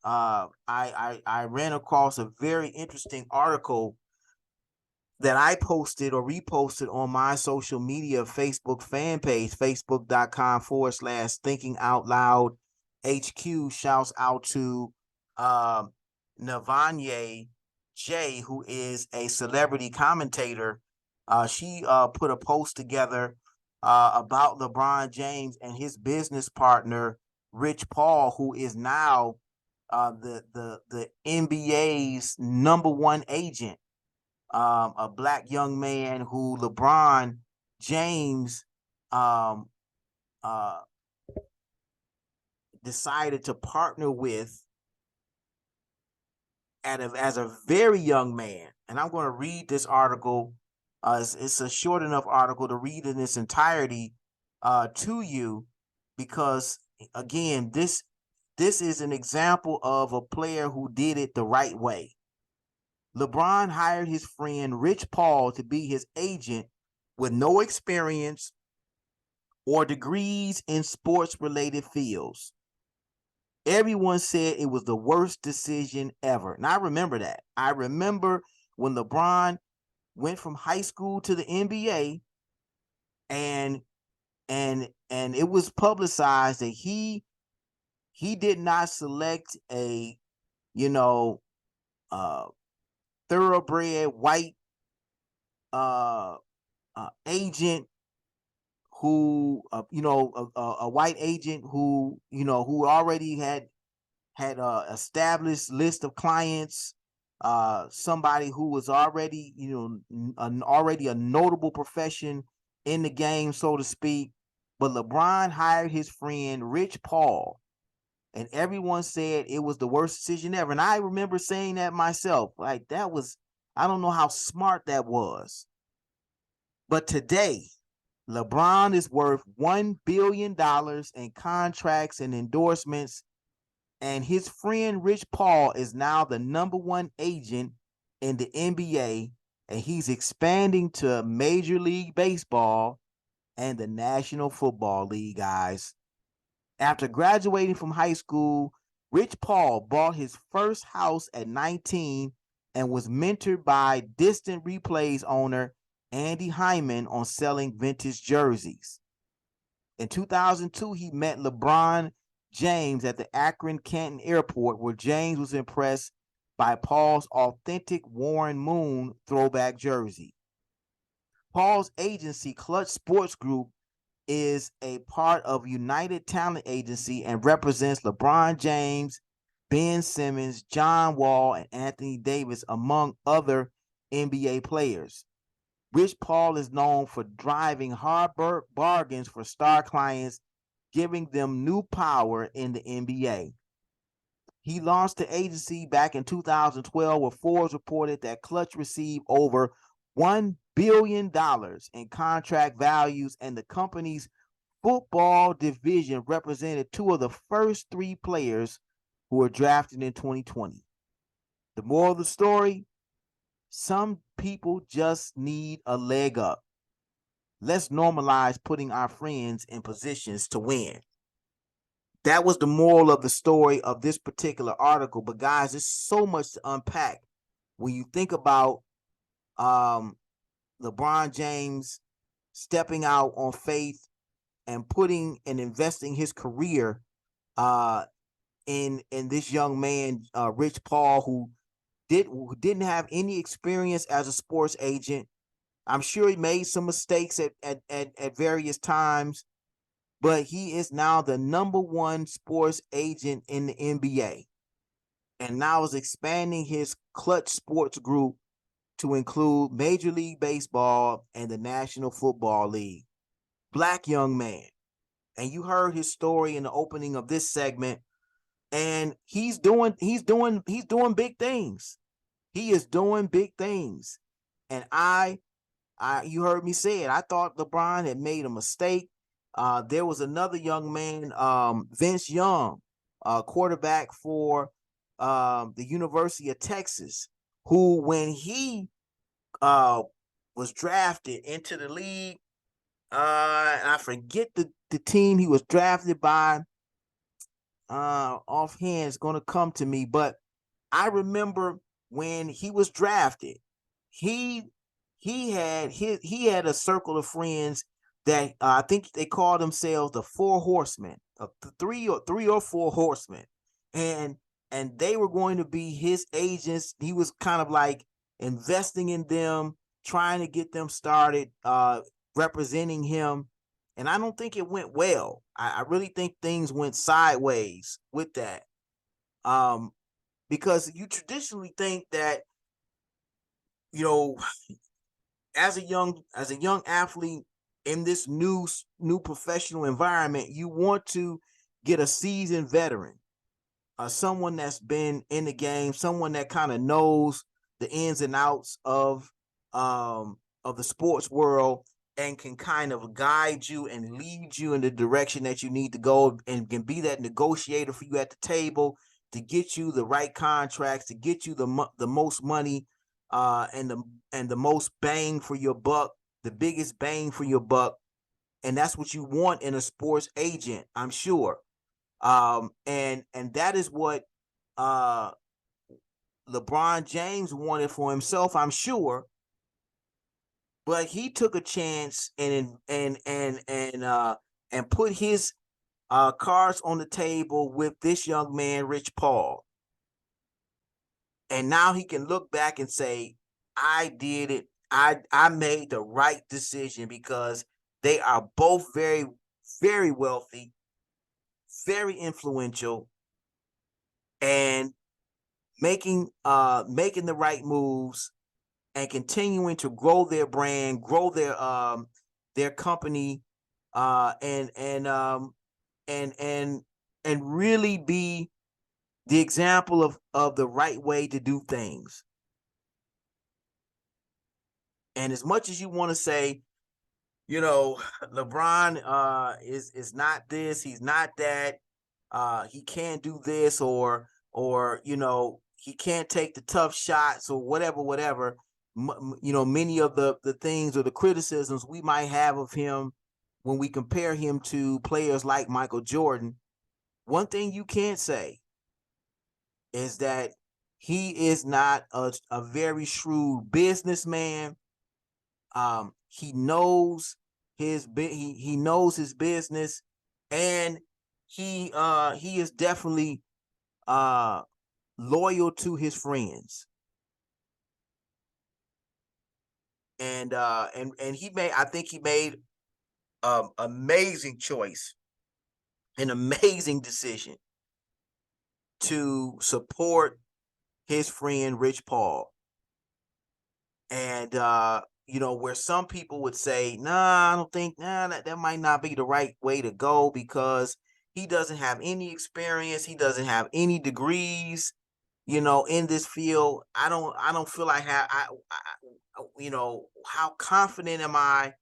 I ran across a very interesting article that I posted or reposted on my social media Facebook fan page, facebook.com/thinking out loud HQ. Shouts out to uh, Navanye J, who is a celebrity commentator. She put a post together about LeBron James and his business partner, Rich Paul, who is now the NBA's #1 agent, a black young man who LeBron James um, uh, decided to partner with as a very young man. And I'm going to read this article. It's a short enough article to read in its entirety to you, because again, this is an example of a player who did it the right way. LeBron hired his friend Rich Paul to be his agent with no experience or degrees in sports-related fields. Everyone said it was the worst decision ever. And I remember that. I remember when LeBron went from high school to the NBA, and it was publicized that he did not select a, you know, uh thoroughbred white uh agent who a white agent who who already had a established list of clients, somebody who was already already a notable profession in the game, so to speak. But LeBron hired his friend Rich Paul, and everyone said it was the worst decision ever. And I remember saying that myself, like, that was, I don't know how smart that was. But today, LeBron is worth $1 billion in contracts and endorsements, and his friend Rich Paul is now the #1 agent in the NBA, and he's expanding to Major League Baseball and the National Football League, guys. After graduating from high school, Rich Paul bought his first house at 19 and was mentored by Distant Replays owner Andy Hyman on selling vintage jerseys. In 2002, he met LeBron James at the Akron Canton Airport, where James was impressed by Paul's authentic Warren Moon throwback jersey. Paul's agency, Clutch Sports Group, is a part of United Talent Agency and represents LeBron James, Ben Simmons, John Wall, and Anthony Davis, among other NBA players. Rich Paul is known for driving hard bargains for star clients, giving them new power in the NBA. He launched the agency back in 2012, where Forbes reported that Clutch received over $1 billion in contract values, and the company's football division represented two of the first three players who were drafted in 2020. The moral of the story: some people just need a leg up. Let's normalize putting our friends in positions to win. That was the moral of the story of this particular article. But guys, there's so much to unpack when you think about LeBron James stepping out on faith and putting and investing his career uh, in this young man, Rich Paul, who didn't have any experience as a sports agent. I'm sure he made some mistakes at various times, but he is now the #1 sports agent in the NBA, and now is expanding his Clutch Sports Group to include Major League Baseball and the National Football League. Black young man. And you heard his story in the opening of this segment, and he's doing big things. He is doing big things. And you heard me say it. I thought LeBron had made a mistake. There was another young man, Vince Young, quarterback for the University of Texas, who, when he was drafted into the league, and I forget the team he was drafted by. offhand is going to come to me, but I remember when he was drafted, he he had a circle of friends that I think they called themselves the Four Horsemen, three or four horsemen, and they were going to be his agents. He was kind of like investing in them, trying to get them started, representing him. And I don't think it went well. I really think things went sideways with that. Um, because you traditionally think that, you know, as a young athlete in this new professional environment, you want to get a seasoned veteran, someone that's been in the game, someone that kind of knows the ins and outs of the sports world and can kind of guide you and lead you in the direction that you need to go, and can be that negotiator for you at the table to get you the right contracts, to get you the most money, and the most bang for your buck, the biggest bang for your buck. And that's what you want in a sports agent, I'm sure. And that is what uh LeBron James wanted for himself, I'm sure. But he took a chance and put his cards on the table with this young man, Rich Paul. And now he can look back and say, I did it. I made the right decision, because they are both very, very wealthy, very influential, and making the right moves and continuing to grow their brand, grow their company, and really be the example of the right way to do things. And as much as you want to say, you know, LeBron is not this, he's not that, he can't do this, or you know, he can't take the tough shots, or whatever. You know, many of the things or the criticisms we might have of him when we compare him to players like Michael Jordan. One thing you can't say is that he is not a very shrewd businessman. He knows he knows his business, and he is definitely uh loyal to his friends. And he made, I think he made amazing choice, an amazing decision to support his friend Rich Paul. And you know, where some people would say, nah, I don't think, that might not be the right way to go, because he doesn't have any experience, he doesn't have any degrees, you know, in this field. I don't feel like you know, how confident am I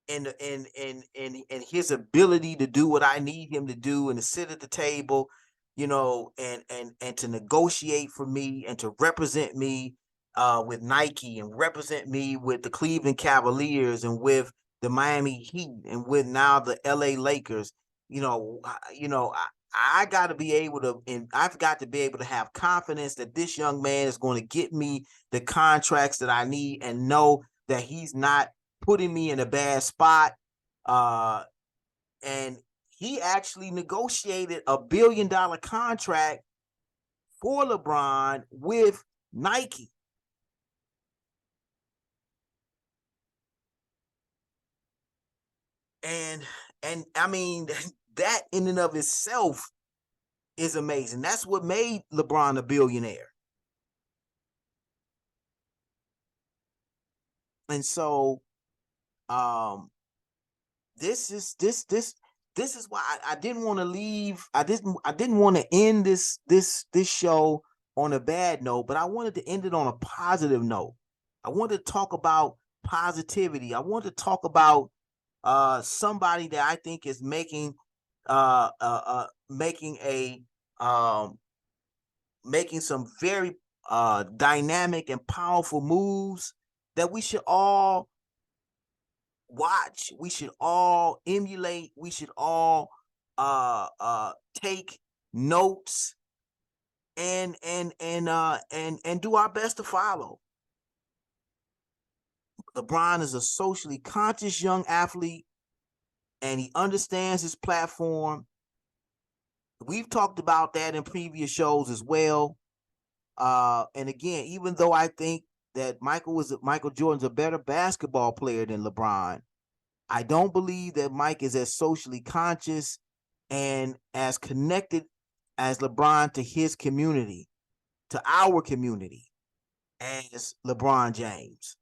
in his ability to do what I need him to do, and to sit at the table, you know, and to negotiate for me, and to represent me with Nike, and represent me with the Cleveland Cavaliers, and with the Miami Heat, and with now the LA Lakers. I got to be able to, and I've got to be able to have confidence that this young man is going to get me the contracts that I need, and know that he's not putting me in a bad spot. Uh, and he actually negotiated $1 billion contract for LeBron with Nike. And I mean, that in and of itself is amazing. That's what made LeBron a billionaire. And so um this is why I didn't want to leave. I didn't want to end this show on a bad note, but I wanted to end it on a positive note. I wanted to talk about positivity. I wanted to talk about somebody that I think is making a making some very dynamic and powerful moves that we should all watch, we should all emulate, we should all take notes, and do our best to follow. LeBron is a socially conscious young athlete, and he understands his platform. We've talked about that in previous shows as well. And again, even though I think that Michael Jordan's a better basketball player than LeBron, I don't believe that Mike is as socially conscious and as connected as LeBron to his community, to our community, as LeBron James.